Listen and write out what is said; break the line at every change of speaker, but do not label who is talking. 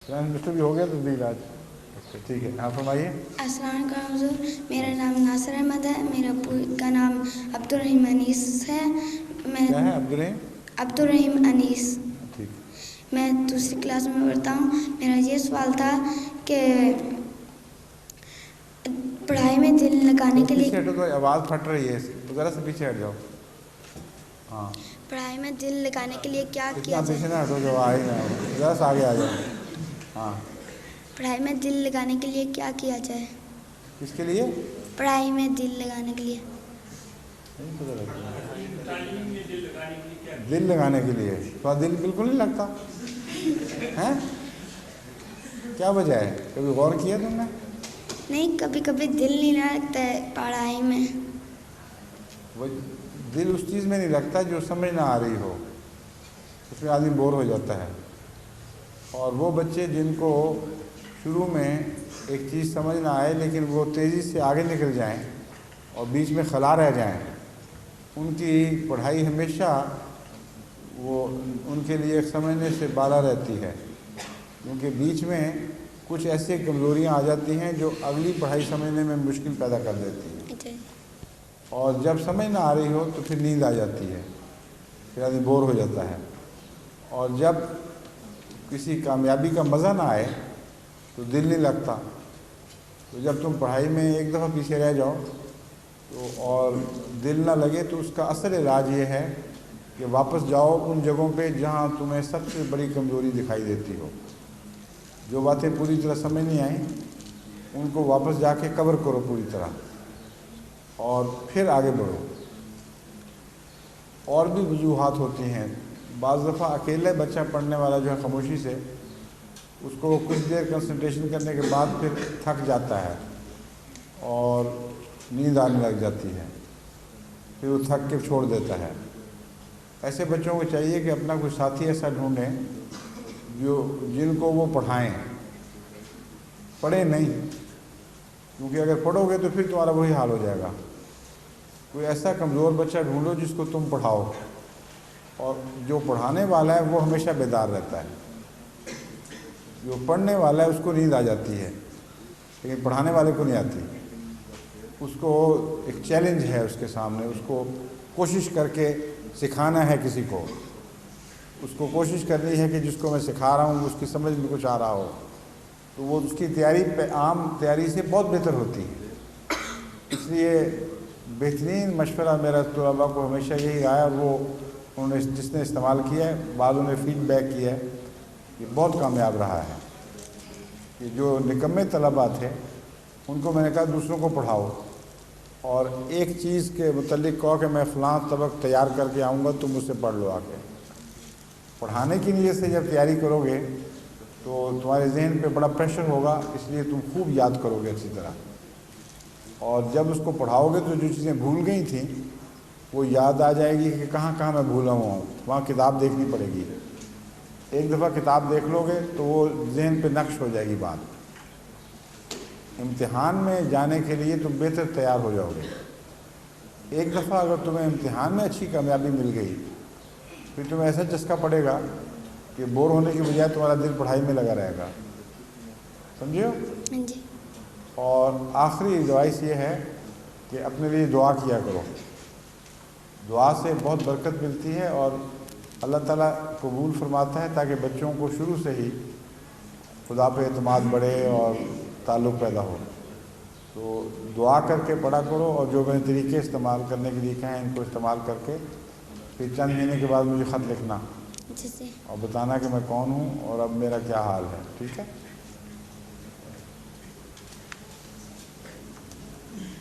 Mister بھی ہو گیا تبدیل آج؟ ٹھیک ہے، ہاں فرمائیے۔
السلام علیکم حضور، میرا نام ناصر احمد ہے، میرا ابو کا نام عبدالرحیم انیس ہے۔
کیا ہے عبدالرحیم؟
عبدالرحیم انیس۔
ٹھیک۔
میں دوسری کلاس میں پڑھتا ہوں۔ میرا یہ سوال تھا کہ پڑھائی میں دل لگانے کے لیے
پیچھے ہٹو تو آواز پھٹ رہی ہے، ذرا سے پیچھے ہٹ جاؤ۔ ہاں،
پڑھائی میں دل لگانے کے لیے کیا کیا
اتنا پیچھے
جائے؟
نہ ہٹو جو آ ہی نہ ہو، ذرا سا آگے آ جاؤ۔ ہاں،
پڑھائی میں دل لگانے کے لیے کیا کیا جائے؟
کس کے لیے؟
پڑھائی میں دل لگانے کے لیے۔
دل لگانے کے لیے تو دل بالکل نہیں لگتا ہے، کیا وجہ ہے؟ کبھی غور کیا تم نے؟
نہیں، کبھی کبھی دل نہیں لگتا ہے پڑھائی میں۔
وہ دل اس چیز میں نہیں لگتا جو سمجھ نہ آ رہی ہو، اس میں آدمی بور ہو جاتا ہے۔ اور وہ بچے جن کو شروع میں ایک چیز سمجھ نہ آئے لیکن وہ تیزی سے آگے نکل جائیں اور بیچ میں خلا رہ جائیں، ان کی پڑھائی ہمیشہ وہ ان کے لیے سمجھنے سے بالا رہتی ہے، کیونکہ بیچ میں کچھ ایسی کمزوریاں آ جاتی ہیں جو اگلی پڑھائی سمجھنے میں مشکل پیدا کر دیتی ہیں۔ اور جب سمجھ نہ آ رہی ہو تو پھر نیند آ جاتی ہے، پھر آدمی بور ہو جاتا ہے۔ اور جب کسی کامیابی کا مزہ نہ آئے تو دل نہیں لگتا۔ تو جب تم پڑھائی میں ایک دفعہ پیچھے رہ جاؤ تو اور دل نہ لگے تو اس کا اصل علاج یہ ہے کہ واپس جاؤ ان جگہوں پہ جہاں تمہیں سب سے بڑی کمزوری دکھائی دیتی ہو۔ جو باتیں پوری طرح سمجھ نہیں آئیں ان کو واپس جا کے کور کرو پوری طرح اور پھر آگے بڑھو۔ اور بھی وجوہات ہوتی ہیں، بعض دفعہ اکیلے بچہ پڑھنے والا جو ہے خاموشی سے، اس کو کچھ دیر کنسنٹریشن کرنے کے بعد پھر تھک جاتا ہے اور نیند آنے لگ جاتی ہے، پھر وہ تھک کے چھوڑ دیتا ہے۔ ایسے بچوں کو چاہیے کہ اپنا کوئی ساتھی ایسا ڈھونڈیں جن کو وہ پڑھائیں، پڑھیں نہیں، کیونکہ اگر پڑھو گے تو پھر تمہارا وہی حال ہو جائے گا۔ کوئی ایسا کمزور بچہ ڈھونڈو جس کو تم پڑھاؤ، اور جو پڑھانے والا ہے وہ ہمیشہ بیدار رہتا ہے۔ جو پڑھنے والا ہے اس کو نیند آ جاتی ہے لیکن پڑھانے والے کو نہیں آتی۔ اس کو ایک چیلنج ہے اس کے سامنے، اس کو کوشش کر کے سکھانا ہے کسی کو، اس کو کوشش کرنی ہے کہ جس کو میں سکھا رہا ہوں اس کی سمجھ میں کچھ آ رہا ہو، تو وہ اس کی تیاری عام تیاری سے بہت بہتر ہوتی ہے۔ اس لیے بہترین مشورہ میرا طلباء کو ہمیشہ یہی آیا، اور وہ انہوں نے جس نے استعمال کیا ہے، بعضوں نے فیڈ بیک کیا ہے، یہ بہت کامیاب رہا ہے۔ کہ جو نکمے طلباء تھے ان کو میں نے کہا دوسروں کو پڑھاؤ، اور ایک چیز کے متعلق کہو کہ میں فلاں سبق تیار کر کے آؤں گا، تم مجھ سے پڑھ لو آ کے۔ پڑھانے کی نیت سے جب تیاری کرو گے تو تمہارے ذہن پہ بڑا پریشر ہوگا، اس لیے تم خوب یاد کرو گے اچھی طرح، اور جب اس کو پڑھاؤ گے تو جو چیزیں بھول گئی تھیں وہ یاد آ جائے گی کہ کہاں کہاں میں بھولا ہوا ہوں، وہاں کتاب دیکھنی پڑے گی۔ ایک دفعہ کتاب دیکھ لو گے تو وہ ذہن پہ نقش ہو جائے گی بات۔ امتحان میں جانے کے لیے تم بہتر تیار ہو جاؤ گے۔ ایک دفعہ اگر تمہیں امتحان میں اچھی کامیابی مل گئی پھر تمہیں ایسا چسکا پڑے گا کہ بور ہونے کی بجائے تمہارا دل پڑھائی میں لگا رہے گا، سمجھے ہو؟
جی۔
اور آخری ایڈوائس یہ ہے کہ اپنے لیے دعا کیا کرو۔ دعا سے بہت برکت ملتی ہے اور اللہ تعالیٰ قبول فرماتا ہے، تاکہ بچوں کو شروع سے ہی خدا پہ اعتماد بڑھے اور تعلق پیدا ہو۔ تو دعا کر کے پڑھا کرو، اور جو میں نے طریقے استعمال کرنے کے لیے کہیں ان کو استعمال کر کے پھر چند مہینے کے بعد مجھے خط لکھنا اور بتانا کہ میں کون ہوں اور اب میرا کیا حال ہے، ٹھیک ہے؟